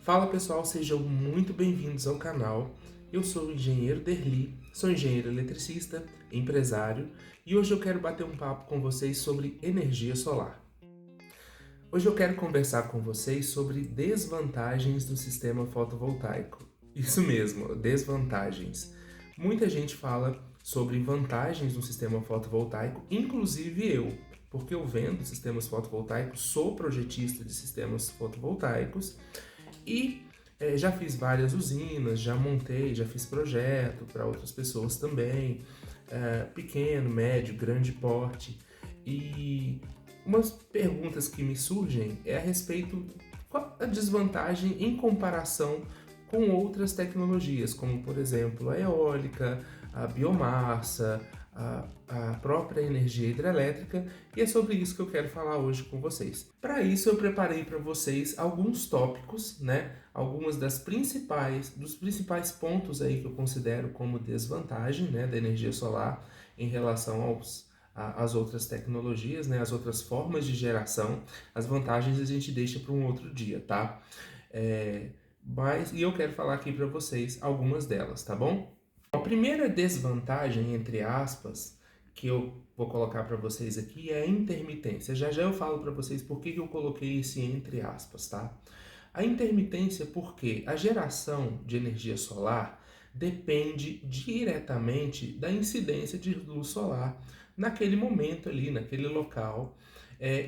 Fala pessoal, sejam muito bem-vindos ao canal. Eu sou o engenheiro Derli, sou engenheiro eletricista, empresário e hoje eu quero bater um papo com vocês sobre energia solar. Hoje eu quero conversar com vocês sobre desvantagens do sistema fotovoltaico. Isso mesmo, desvantagens. Muita gente fala sobre vantagens no sistema fotovoltaico, inclusive eu, porque eu vendo sistemas fotovoltaicos, sou projetista de sistemas fotovoltaicos e já fiz várias usinas, já montei, já fiz projeto para outras pessoas também, pequeno, médio, grande porte. E umas perguntas que me surgem é a respeito qual a desvantagem em comparação com outras tecnologias, como por exemplo a eólica, a biomassa, a própria energia hidrelétrica, e é sobre isso que eu quero falar hoje com vocês. Para isso eu preparei para vocês alguns tópicos, né? Algumas dos principais pontos aí que eu considero como desvantagem, né, da energia solar em relação às outras tecnologias, né, as outras formas de geração. As vantagens a gente deixa para um outro dia, tá? E eu quero falar aqui para vocês algumas delas, tá bom? A primeira desvantagem, entre aspas, que eu vou colocar para vocês aqui é a intermitência. Já já eu falo para vocês por que eu coloquei esse entre aspas, tá? A intermitência porque a geração de energia solar depende diretamente da incidência de luz solar naquele momento ali, naquele local.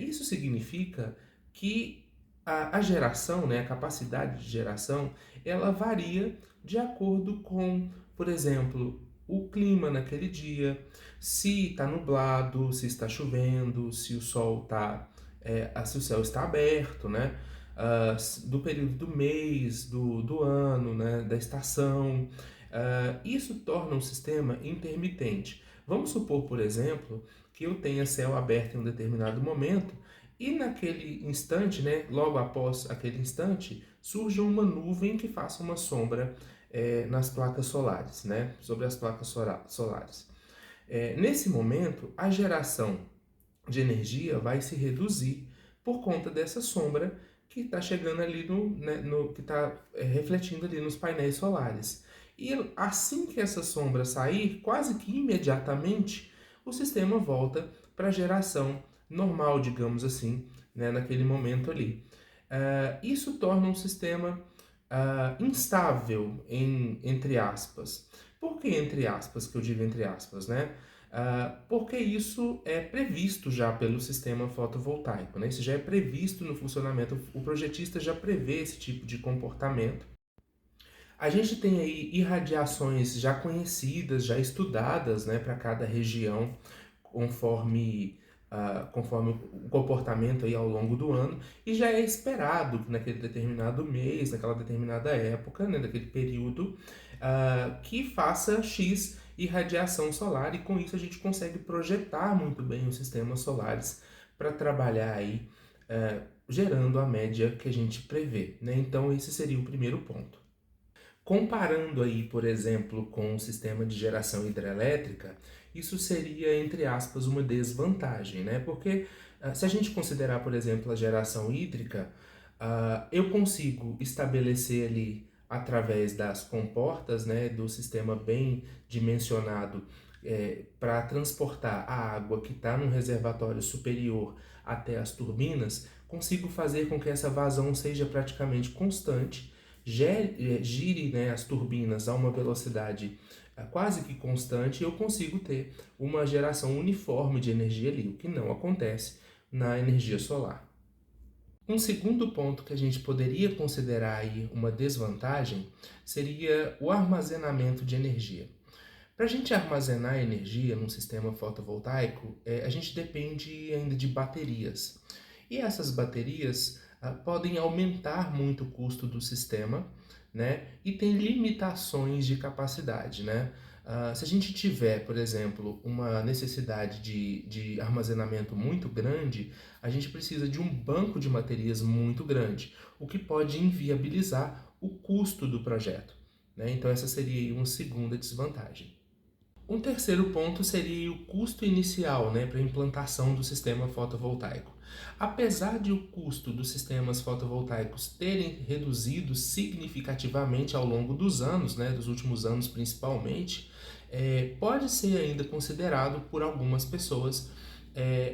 Isso significa que a geração, né, a capacidade de geração, ela varia de acordo com, por exemplo, o clima naquele dia, se está nublado, se está chovendo, se o sol está, se o céu está aberto, né? Do período do mês, do ano, né? Da estação. Isso torna um sistema intermitente. Vamos supor, por exemplo, que eu tenha céu aberto em um determinado momento e naquele instante, né, logo após aquele instante, surge uma nuvem que faça uma sombra nas placas solares, né, sobre as placas solares. Nesse momento, a geração de energia vai se reduzir por conta dessa sombra que está chegando ali que está refletindo ali nos painéis solares. E assim que essa sombra sair, quase que imediatamente, o sistema volta para a geração normal, digamos assim, né, naquele momento ali. Isso torna um sistema instável, entre aspas. Por que entre aspas, que eu digo entre aspas, né? Porque isso é previsto já pelo sistema fotovoltaico, né? Isso já é previsto no funcionamento, o projetista já prevê esse tipo de comportamento. A gente tem aí irradiações já conhecidas, já estudadas, né, para cada região, conforme o comportamento aí ao longo do ano, e já é esperado que naquele determinado mês, naquela determinada época, né, naquele período, que faça X irradiação solar, e com isso a gente consegue projetar muito bem os sistemas solares para trabalhar aí, gerando a média que a gente prevê, né? Então esse seria o primeiro ponto. Comparando aí, por exemplo, com o sistema de geração hidrelétrica, isso seria, entre aspas, uma desvantagem, né? Porque se a gente considerar, por exemplo, a geração hídrica, eu consigo estabelecer ali, através das comportas, né, do sistema bem dimensionado, para transportar a água que está no reservatório superior até as turbinas, consigo fazer com que essa vazão seja praticamente constante, gire, né, as turbinas a uma velocidade quase que constante, e eu consigo ter uma geração uniforme de energia ali, o que não acontece na energia solar. Um segundo ponto que a gente poderia considerar aí uma desvantagem seria o armazenamento de energia. Para a gente armazenar energia num sistema fotovoltaico, a gente depende ainda de baterias. E essas baterias podem aumentar muito o custo do sistema, né? E tem limitações de capacidade, né? Se a gente tiver, por exemplo, uma necessidade de armazenamento muito grande, a gente precisa de um banco de baterias muito grande, o que pode inviabilizar o custo do projeto, né? Então essa seria uma segunda desvantagem. Um terceiro ponto seria o custo inicial, né, para a implantação do sistema fotovoltaico. Apesar de o custo dos sistemas fotovoltaicos terem reduzido significativamente ao longo dos anos, né, dos últimos anos principalmente, pode ser ainda considerado por algumas pessoas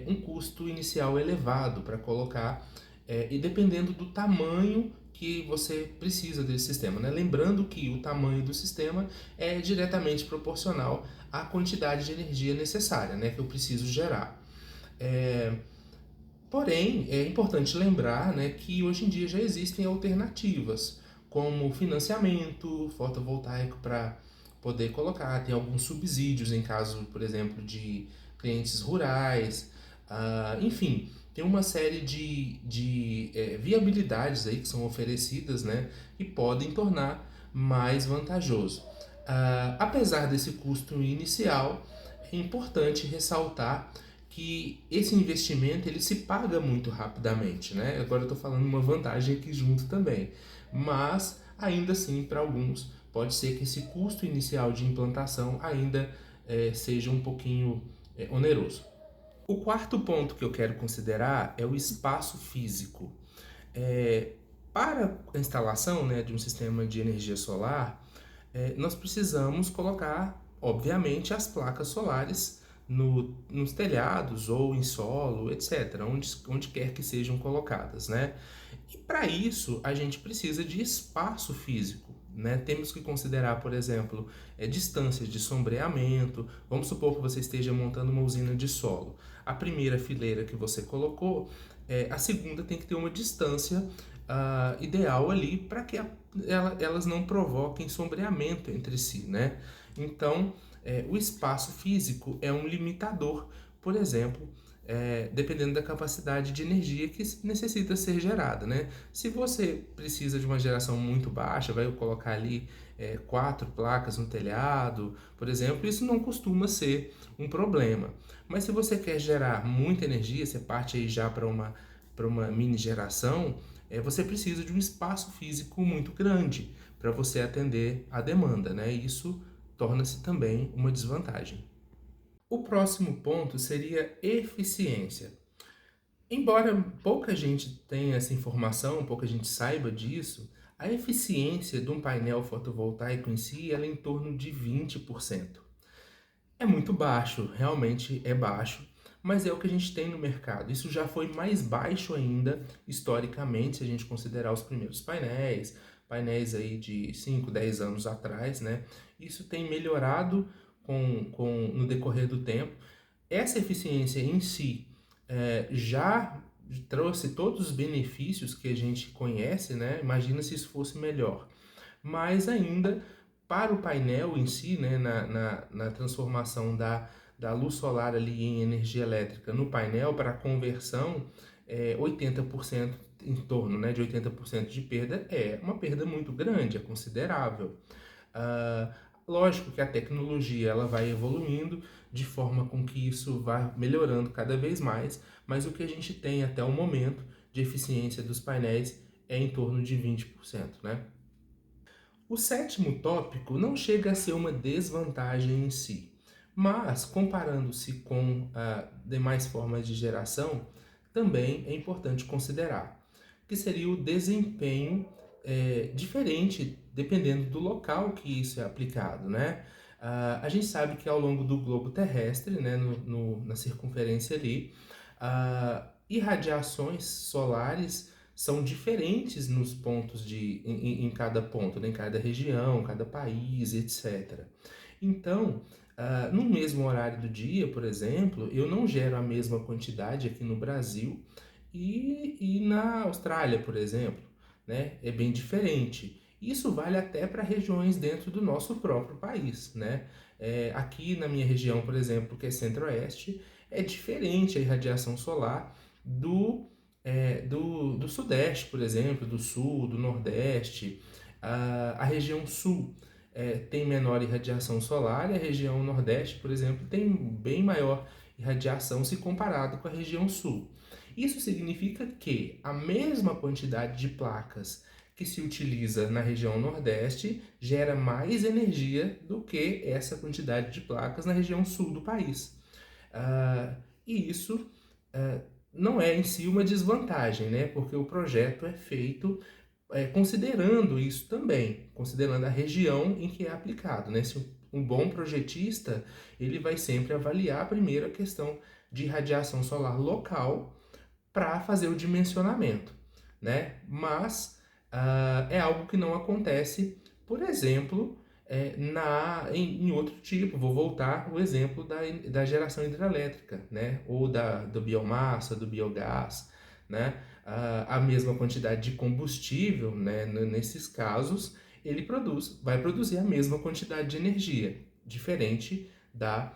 um custo inicial elevado para colocar, e dependendo do tamanho que você precisa desse sistema, né? Lembrando que o tamanho do sistema é diretamente proporcional à quantidade de energia necessária, né, que eu preciso gerar. É, Porém, é importante lembrar, né, que hoje em dia já existem alternativas, como financiamento fotovoltaico para poder colocar, tem alguns subsídios em caso, por exemplo, de clientes rurais, enfim, tem uma série de viabilidades aí que são oferecidas, né, e podem tornar mais vantajoso. Apesar desse custo inicial, é importante ressaltar que esse investimento ele se paga muito rapidamente, né? Agora eu estou falando uma vantagem aqui junto também, mas ainda assim para alguns pode ser que esse custo inicial de implantação ainda seja um pouquinho oneroso. O quarto ponto que eu quero considerar é o espaço físico. É, para a instalação, né, de um sistema de energia solar, nós precisamos colocar, obviamente, as placas solares nos telhados ou em solo, etc., onde quer que sejam colocadas, né? E para isso, a gente precisa de espaço físico, né? Temos que considerar, por exemplo, distâncias de sombreamento. Vamos supor que você esteja montando uma usina de solo. A primeira fileira que você colocou, a segunda tem que ter uma distância ideal ali para que elas não provoquem sombreamento entre si, né? Então, o espaço físico é um limitador, por exemplo, dependendo da capacidade de energia que necessita ser gerada, né? Se você precisa de uma geração muito baixa, vai colocar ali 4 placas no telhado, por exemplo, isso não costuma ser um problema. Mas se você quer gerar muita energia, você parte aí já para uma mini geração, você precisa de um espaço físico muito grande para você atender a demanda, né? Isso torna-se também uma desvantagem. O próximo ponto seria eficiência. Embora pouca gente tenha essa informação, pouca gente saiba disso, a eficiência de um painel fotovoltaico em si ela é em torno de 20%. É muito baixo, realmente é baixo, mas é o que a gente tem no mercado. Isso já foi mais baixo ainda, historicamente, se a gente considerar os primeiros painéis aí de 5, 10 anos atrás, né? Isso tem melhorado no decorrer do tempo. Essa eficiência em si já trouxe todos os benefícios que a gente conhece, né? Imagina se isso fosse melhor. Mas ainda para o painel em si, né, na transformação da luz solar ali em energia elétrica no painel, para a conversão, 80%, em torno, né, de 80% de perda, é uma perda muito grande, é considerável. Ah, Lógico que a tecnologia ela vai evoluindo de forma com que isso vá melhorando cada vez mais, mas o que a gente tem até o momento de eficiência dos painéis é em torno de 20%, né? O sétimo tópico não chega a ser uma desvantagem em si, mas comparando-se com demais formas de geração, também é importante considerar, que seria o desempenho diferente dependendo do local que isso é aplicado, né? A gente sabe que ao longo do globo terrestre, né, na circunferência ali, irradiações solares são diferentes nos pontos em cada ponto, né? Em cada região, cada país, etc. Então, no mesmo horário do dia, por exemplo, eu não gero a mesma quantidade aqui no Brasil e na Austrália, por exemplo, né? É bem diferente. Isso vale até para regiões dentro do nosso próprio país, né? Aqui na minha região, por exemplo, que é Centro-Oeste, é diferente a irradiação solar do Sudeste, por exemplo, do Sul, do Nordeste. A região Sul tem menor irradiação solar e a região Nordeste, por exemplo, tem bem maior irradiação se comparado com a região Sul. Isso significa que a mesma quantidade de placas que se utiliza na região Nordeste gera mais energia do que essa quantidade de placas na região Sul do país. E isso não é em si uma desvantagem, né? Porque o projeto é feito considerando isso também, considerando a região em que é aplicado, né? Se um bom projetista, ele vai sempre avaliar primeiro a questão de radiação solar local para fazer o dimensionamento, né? Mas é algo que não acontece, por exemplo, em outro tipo. Vou voltar o exemplo da geração hidrelétrica, né? Ou do biomassa, do biogás, né? A mesma quantidade de combustível, né? Nesses casos, ele vai produzir a mesma quantidade de energia, diferente da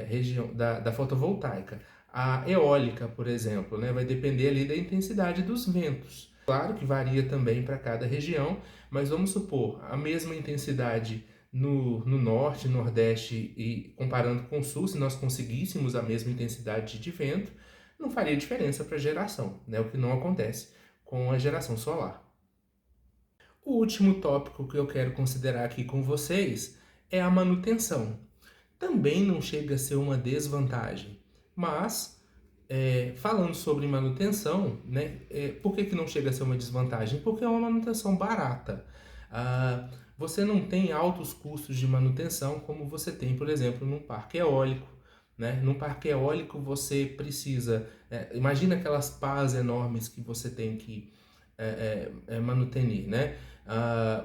região da fotovoltaica. A eólica, por exemplo, né, vai depender ali da intensidade dos ventos. Claro que varia também para cada região, mas vamos supor a mesma intensidade no norte, nordeste e comparando com o sul, se nós conseguíssemos a mesma intensidade de vento, não faria diferença para a geração, né, o que não acontece com a geração solar. O último tópico que eu quero considerar aqui com vocês é a manutenção. Também não chega a ser uma desvantagem, mas falando sobre manutenção, né, por que não chega a ser uma desvantagem? Porque é uma manutenção barata. Você não tem altos custos de manutenção como você tem, por exemplo, num parque eólico. Né? Num parque eólico você precisa... imagina aquelas pás enormes que você tem que manutenir, né?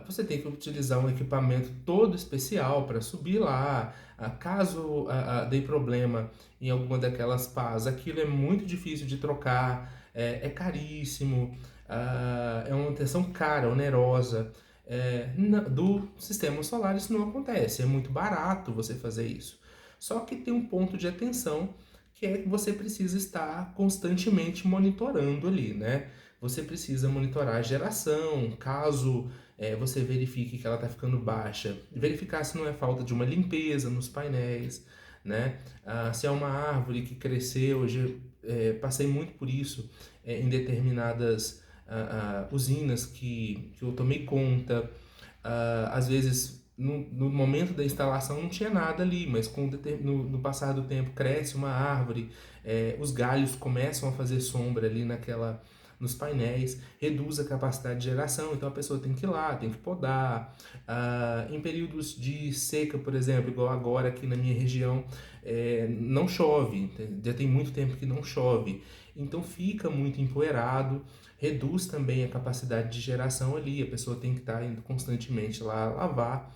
Você tem que utilizar um equipamento todo especial para subir lá. Caso dê problema em alguma daquelas pás, aquilo é muito difícil de trocar, é caríssimo, é uma manutenção cara, onerosa. Do sistema solar isso não acontece, é muito barato você fazer isso. Só que tem um ponto de atenção que é que você precisa estar constantemente monitorando ali, né? Você precisa monitorar a geração, caso você verifique que ela está ficando baixa, verificar se não é falta de uma limpeza nos painéis, né? Se é uma árvore que cresceu, hoje passei muito por isso em determinadas usinas que eu tomei conta. Às vezes no momento da instalação não tinha nada ali, mas no passar do tempo cresce uma árvore, os galhos começam a fazer sombra ali nos painéis, reduz a capacidade de geração, então a pessoa tem que ir lá, tem que podar. Em períodos de seca, por exemplo, igual agora aqui na minha região, não chove, já tem muito tempo que não chove, então fica muito empoeirado, reduz também a capacidade de geração ali, a pessoa tem que estar indo constantemente lá lavar.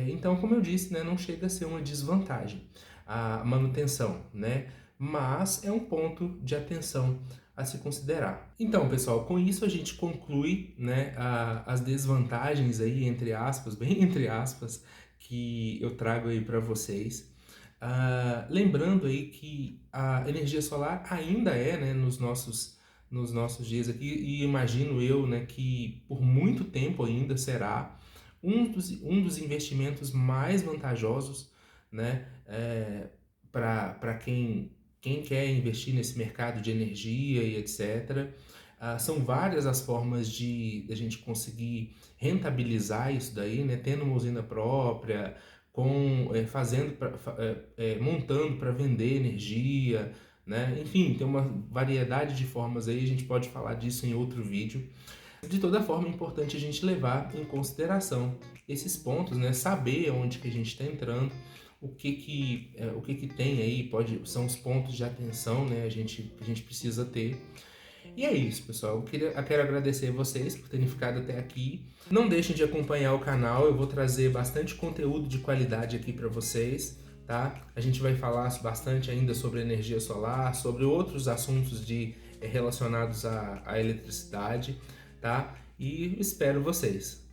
Então, como eu disse, né, não chega a ser uma desvantagem a manutenção, né? Mas é um ponto de atenção a se considerar. Então, pessoal, com isso a gente conclui, né, as desvantagens aí, entre aspas, bem entre aspas, que eu trago aí para vocês. Lembrando aí que a energia solar ainda né, nos nossos dias aqui, e imagino eu, né, que por muito tempo ainda será um dos investimentos mais vantajosos, né, para quem quer investir nesse mercado de energia e etc. São várias as formas de a gente conseguir rentabilizar isso daí, né, tendo uma usina própria, montando para vender energia, né? Enfim, tem uma variedade de formas aí, a gente pode falar disso em outro vídeo. De toda forma, é importante a gente levar em consideração esses pontos, né? Saber onde que a gente está entrando, o que tem aí, são os pontos de atenção, né? A gente precisa ter. E é isso, pessoal. Eu quero agradecer a vocês por terem ficado até aqui. Não deixem de acompanhar o canal, eu vou trazer bastante conteúdo de qualidade aqui para vocês, tá? A gente vai falar bastante ainda sobre energia solar, sobre outros assuntos relacionados à eletricidade, tá? E espero vocês.